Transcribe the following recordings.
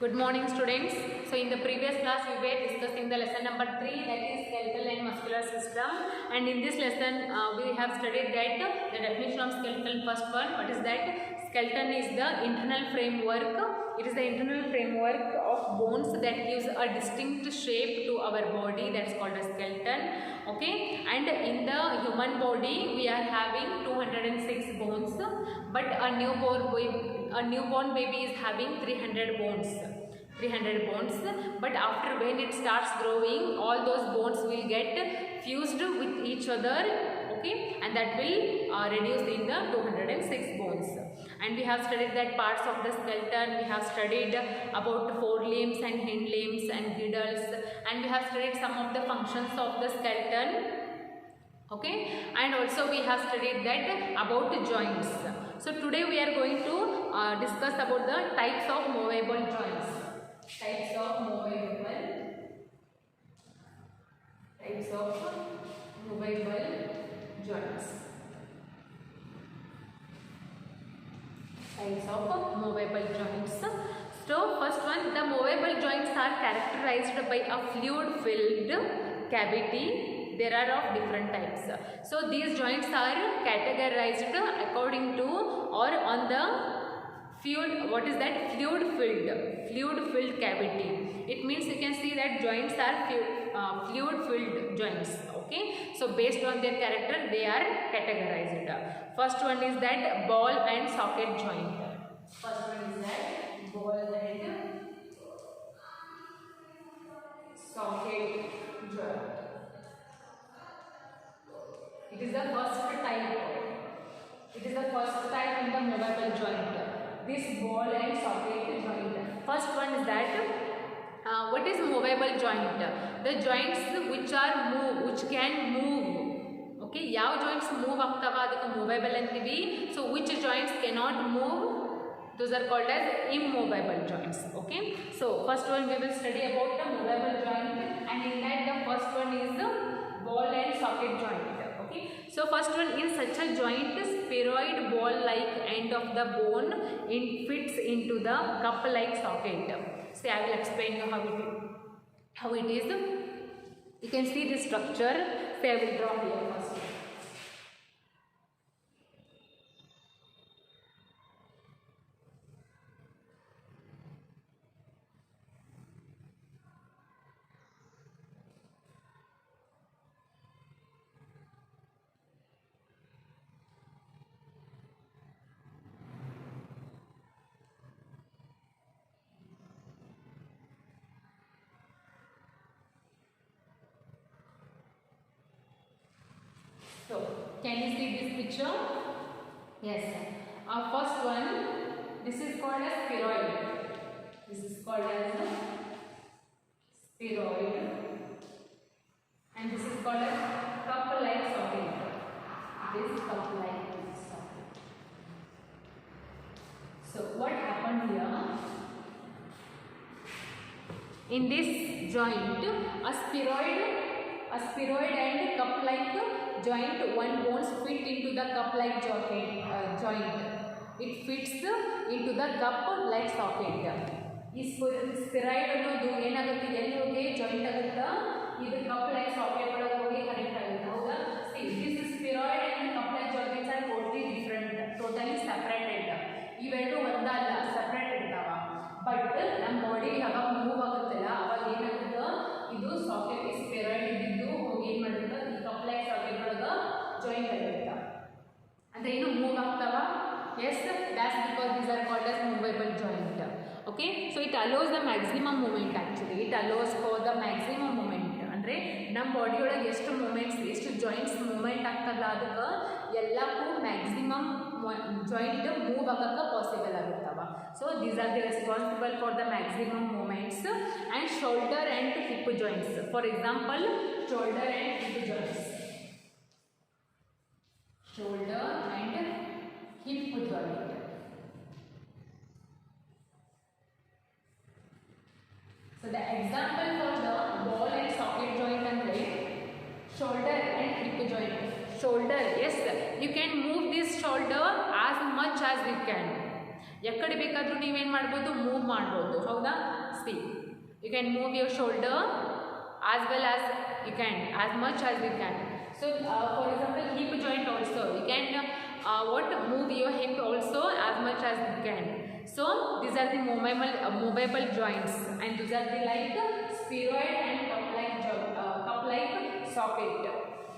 Good morning students. So in the previous class we were discussing the lesson number 3, that is skeletal and muscular system, and in this lesson we have studied that the definition of skeleton. First one, what is that? Skeleton is the internal framework. It is the internal framework of bones that gives a distinct shape to our body, that's called a skeleton. Okay, and in the human body we are having 206 bones, but a newborn baby is having 300 bones. But after when it starts growing, all those bones will get fused with each other, okay, and that will reduce in the 206 bones. And we have studied that parts of the skeleton. We have studied about forelimbs and hind limbs and girdles, and we have studied some of the functions of the skeleton, okay, and also we have studied that about joints. So today we are going to discuss about the types of movable joints. Types of movable joints. Types of movable joints. So first one, the movable joints are characterized by a fluid-filled cavity. There are of different types. So these joints are categorized according to or on the fluid. What is that? Fluid-filled cavity. It means you can see that joints are fluid-filled joints. Okay. So based on their character, they are categorized. First one is that ball and socket joint. First one is that ball and socket joint. It is the first type. It is the first type in the movable joint. This ball and socket joint. First one is that what is movable joint? The joints which can move. Okay, ಯಾವ joints move ಆಗ್ತಾವ ಅದಕ್ಕೆ movable ಅಂತೀವಿ. So which joints cannot move? Those are called as immovable joints. Okay. So first one we will study about the movable joint, and in that the first one is the ball and socket joint. Okay. So first one, in such a joint, spheroid ball-like end of the bone fits into the cup-like socket. So I will explain you how it is. You can see the structure. So I will draw here first. So, can you see this picture? Yes. Our first one, this is called as spheroid. This is called as spheroid, and this is called as cup-like socket. This cup-like socket. So, what happened here? In this joint, a spheroid and cup-like joint, one bones fit into the cup-like joint. It fits into the cup-like socket. This spheroid ಅನ್ನೋದು ಏನಾಗುತ್ತೆ, ಎಲ್ಲಿ ಹೋಗಿ joint ಆಗುತ್ತಾ, ಇದು cup-like socket ಒಳಗೆ ಹೋಗಿ connect ಆಗುತ್ತೆ. ಹೌದಾ? See, this spheroid and cup-like joints are totally separated. ಇವೆರಡು ಒಂದಲ್ಲ, ಸೆಪರೇಟ್ ಇರ್ತಾವ. ಬಟ್ ನಮ್ಮ ಬಾಡಿ ಯಾವಾಗ ಮೂವ್ ಆಗುತ್ತಲ್ಲ ಅವಾಗ ಏನಾಗುತ್ತೆ, ಇದು ಸಾಕೆಟ್ ಸ್ಪೆರಾಯ್ಡ್ ಇದ್ದು ಹೋಗಿ ಏನು ಮಾಡಿರುತ್ತೆ, ಈ ಕಪ್-ಲೈಕ್ ಸಾಕೆಟ್ ಒಳಗೆ ಜಾಯಿಂಟ್ ಆಗಿರುತ್ತೆ. ಅಂದರೆ ಏನು ಮೂವ್ ಆಗ್ತಾವ. Yes, that's because these are called as movable joint. Okay. So it allows the maximum movement. Actually it allows for the maximum movement. ಅಂದರೆ ನಮ್ಮ ಬಾಡಿ ಒಳಗೆ ಎಷ್ಟು ಮೂಮೆಂಟ್ಸ್, ಎಷ್ಟು ಜಾಯಿಂಟ್ಸ್ ಮೂಮೆಂಟ್ ಆಗ್ತಲ್ಲ ಅದಕ್ಕೆ ಎಲ್ಲಕ್ಕೂ ಮ್ಯಾಕ್ಸಿಮಮ್ ಜಾಯಿಂಟ್ ಮೂವ್ ಆಗಕ್ಕೆ ಪಾಸಿಬಲ್ ಆಗುತ್ತವ. So these are the responsible for the maximum movements. And shoulder and hip joints. For example, shoulder and hip joints. Shoulder and hip joint. So the example for the ball and socket joint andre shoulder and hip joint. Shoulder, yes, you can move this shoulder as much as you can. ಎಕ್ಕಡೆ ಬೇಕಾದರೂ ನೀವೇನು ಮಾಡ್ಬೋದು, move ಮಾಡ್ಬೋದು ಹೌದಾ. See you can move your shoulder as well as you can, as much as you can. So for example, hip joint also you can move your hip also as much as you can. So these are the movable joints, and these are the like spheroid and cup like socket.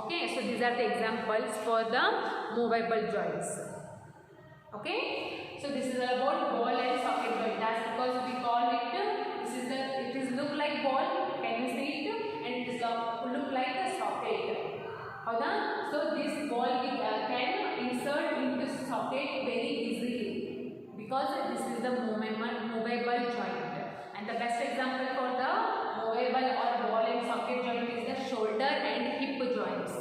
Okay, so these are the examples for the movable joints. Okay, so this is about ball and socket joint. That's because we call it, it is look like ball, can you see it, and it is look like a socket. Howda? So this ball we can insert into socket very easily because this is the movable joint. And the best example for the movable or ball and socket joint is the shoulder and hip joints,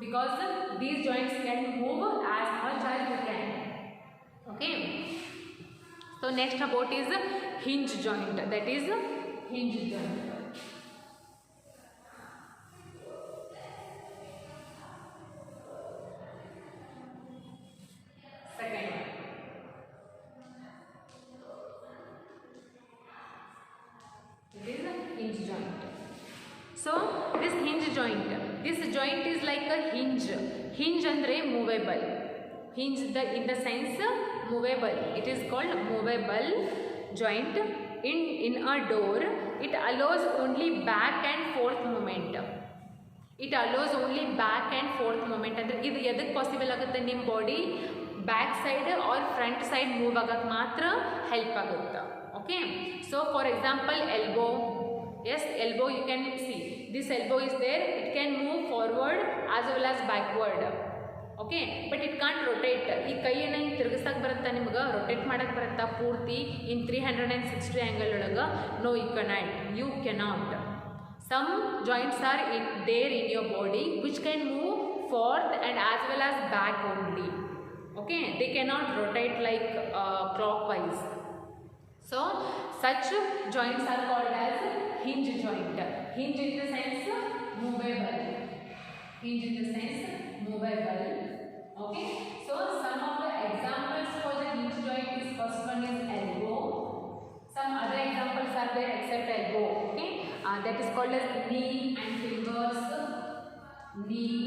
because these joints can move as much as you can. Okay, so next about is hinge joint, that is hinge joint. Second one, it is a hinge joint. So this hinge joint, this joint is like a hinge andre movable. Hinge in the sense movable, it is called movable joint. In a door it allows only back and forth movement. It allows only back and forth movement. ಅಂದ್ರೆ ಇದು ಎದಕ್ಕೆ possible ಆಗುತ್ತೆ, ನಿಮ್ಮ body back side or front side move ಆಗಕ್ಕೆ ಮಾತ್ರ help ಆಗುತ್ತೆ. Okay, so for example elbow, yes, elbow you can see this elbow is there, it can move forward as well as backward. Okay, but it can't rotate. ಈ ಕೈಯನ್ನು ಹಿಂಗೆ ತಿರುಗಿಸಕ್ಕೆ ಬರುತ್ತಾ ನಿಮ್ಗೆ, rotate ಮಾಡಕ್ಕೆ ಬರುತ್ತಾ ಪೂರ್ತಿ ಇನ್ 360 ಆ್ಯಂಗಲ್ ಒಳಗೆ? No, you cannot. Some joints are there in your body which can move forth and as well as back only. Okay, they cannot rotate like clockwise. So such joints are called as hinge joint. Hinge in the sense movable. Hinge in the sense movable. Okay, so some of the examples for the hinge joint is, first one is elbow. Some other examples are there except elbow. Okay, that is called as knee and fingers. Knee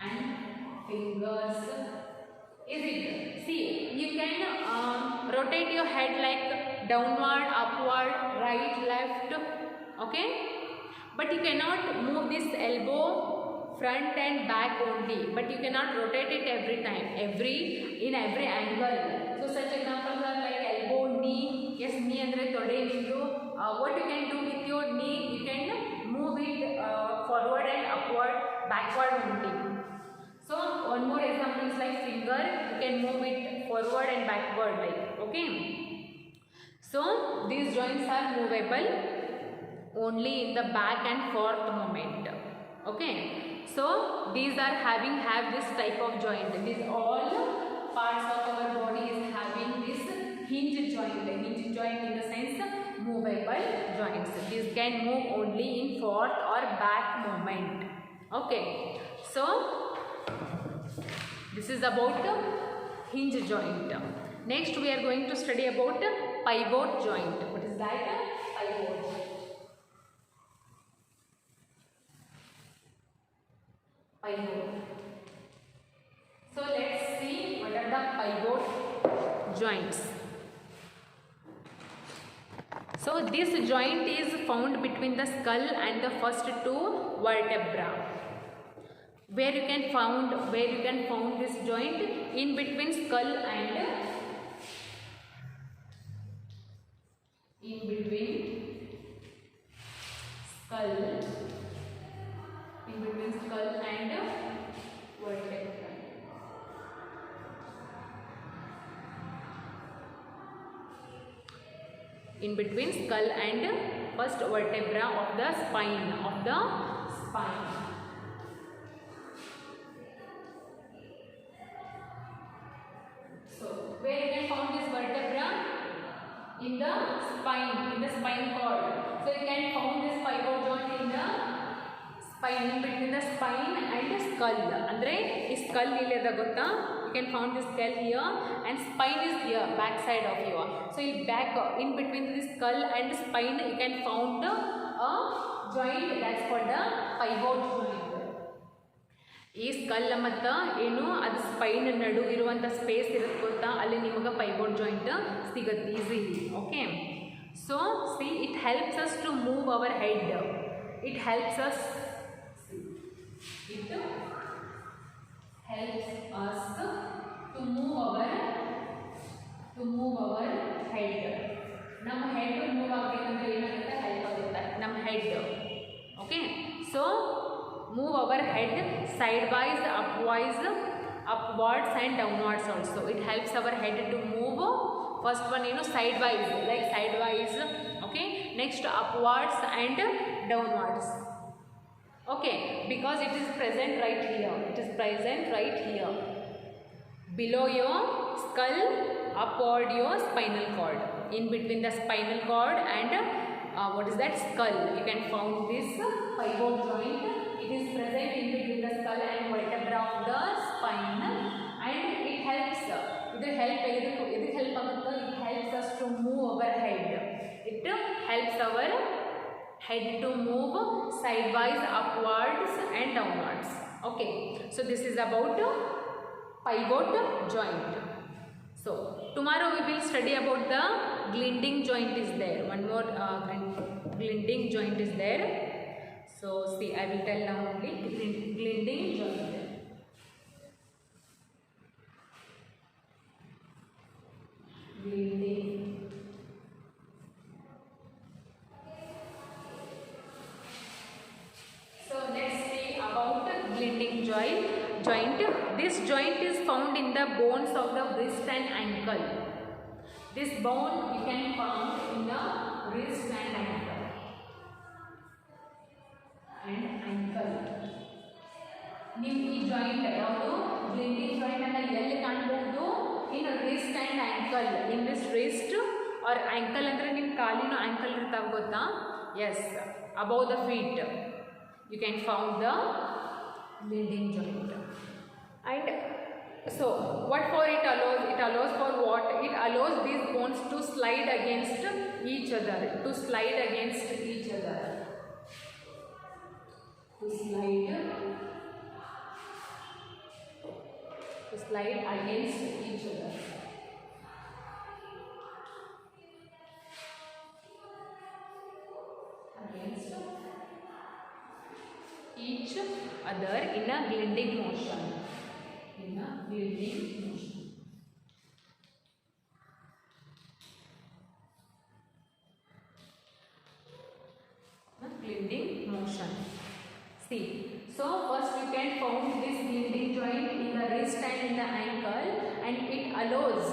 and fingers. Is it? See, you can rotate your head like downward, upward, right, left. Okay, but you cannot move this elbow front and back only, but you cannot rotate it every time, in every angle. So such examples are like elbow, knee. Yes, knee andre tode nindu. What you can do with your knee, you can move it forward and upward, backward only. So one more example is like finger, you can move it forward and backward like. Okay, so these joints are movable only in the back and forth movement. Okay, so these are have this type of joint. These all parts of our body is having this hinge joint. The hinge joint in the sense movable joints. These can move only in forth or back movement. Okay, so this is about hinge joint. Next we are going to study about pivot joint. What is that? Pivot. Pivot. So let's see what are the pivot joints. So this joint is found between the skull and the first two vertebra. Where you can found this joint? In between skull and skull and vertebra. In between skull and first vertebra of the spine. So where you can find this vertebra? In the spine cord. So you can find this pivot joint in the spine, in between the spine and the skull. Andre ಈ skull ಇಲ್ಲದ ಗೊತ್ತಾ, you can find this skull here, and spine is here, back side of you. So in back, in between the skull and spine, you can find a joint that's called the pivot joint. ಈ skull ಮತ್ತು ಏನು ಅದು Spain ನಡು ಇರುವಂಥ space ಇರುತ್ತೆ ಗೊತ್ತಾ, ಅಲ್ಲಿ ನಿಮಗೆ ಪೈವೋಟ್ ಜಾಯಿಂಟ್ ಸಿಗುತ್ತೆ easily. Okay, so see it helps us to move our head. It helps us to move our head. ನಮ್ಮ ಹೆಡ್ ಮೂವ್ ಆಗಬೇಕಂದ್ರೆ ಏನಾಗುತ್ತೆ, ಹೆಲ್ಪ್ ಆಗುತ್ತೆ ನಮ್ಮ head. Okay, so move our head sidewise, upwards and downwards also. It helps our head to move. First one, you know, sidewise, like sidewise. Okay, next upwards and downwards. Okay, because it is present right here. It is present right here. Below your skull, upward your spinal cord. In between the spinal cord and what is that, skull, you can find this pivot joint. It is present in between the skull and vertebra of the spine, and it helps. It helps us to move our head. It helps our head to move sidewise, upwards and downwards. Okay, so this is about pivot joint. So tomorrow we will study about the gliding joint is there. One more gliding joint is there. So see, I will tell now only gliding joint. Gliding. So let's see about gliding joint. This joint is found in the bones of the wrist and ankle. This bone you can find in the wrist and ankle. ನೀವು ಈ joint ಯಾವುದು ಗ್ಲಿಂಡಿಂಗ್ joint ಅನ್ನ ಎಲ್ಲಿ ಕಾಣಬಹುದು, in wrist and ankle. In this wrist or ankle ಅಂದರೆ ನಿಮ್ಮ ಕಾಲಿನ ankle ಇರ್ತಾವೆ ಗೊತ್ತಾ, yes, above the feet you can found the gliding joint. And so what for it allows? It allows for what? It allows these bones to slide against each other. To slide against each other. To slide against each other. Against each other in a gliding motion. In a gliding motion. Gliding motion. See, so first you can found this gliding joint in the wrist and in the ankle, and it allows,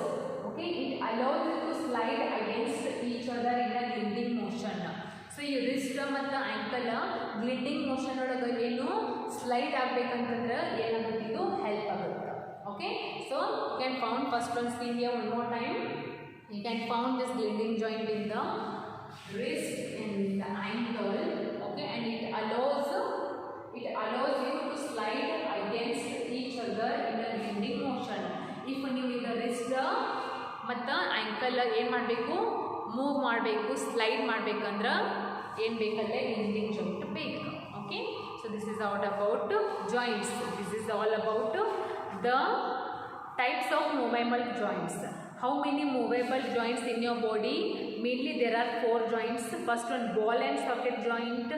okay, it allows you to slide against each other in a gliding motion. So ಈ wrist ಮತ್ತು ankle gliding motion ಒಳಗೆ ಏನು slide ಆಗಬೇಕಂತಂದ್ರೆ ಏನಾಗುತ್ತೆ, ಇದು help ಆಗುತ್ತೆ. Okay, so you can found first one, see here one more time, you can found this gliding joint in the wrist and in the ankle. Okay, and it allows you to slide against each other in a gliding motion. If ನೀವು in the wrist ಮತ್ತು ankle ಏನು ಮಾಡಬೇಕು, move ಮಾಡಬೇಕು, slide ಮಾಡಬೇಕಂದ್ರೆ ಏನು ಬೇಕಲ್ಲೇ gliding joint ಬೇಕು. Okay, so this is all about joints. This is all about the types of movable joints. How many movable joints in your body? Mainly there are 4 joints. First one, ball and socket joint.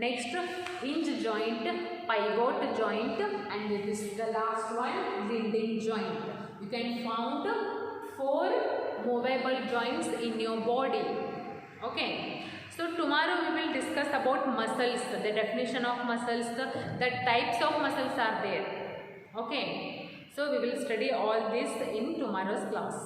Next, hinge joint, pivot joint, and this is the last one, gliding joint. You can find 4 movable joints in your body. Okay. So tomorrow we will discuss about muscles, the definition of muscles, the types of muscles are there. Okay. So we will study all this in tomorrow's class.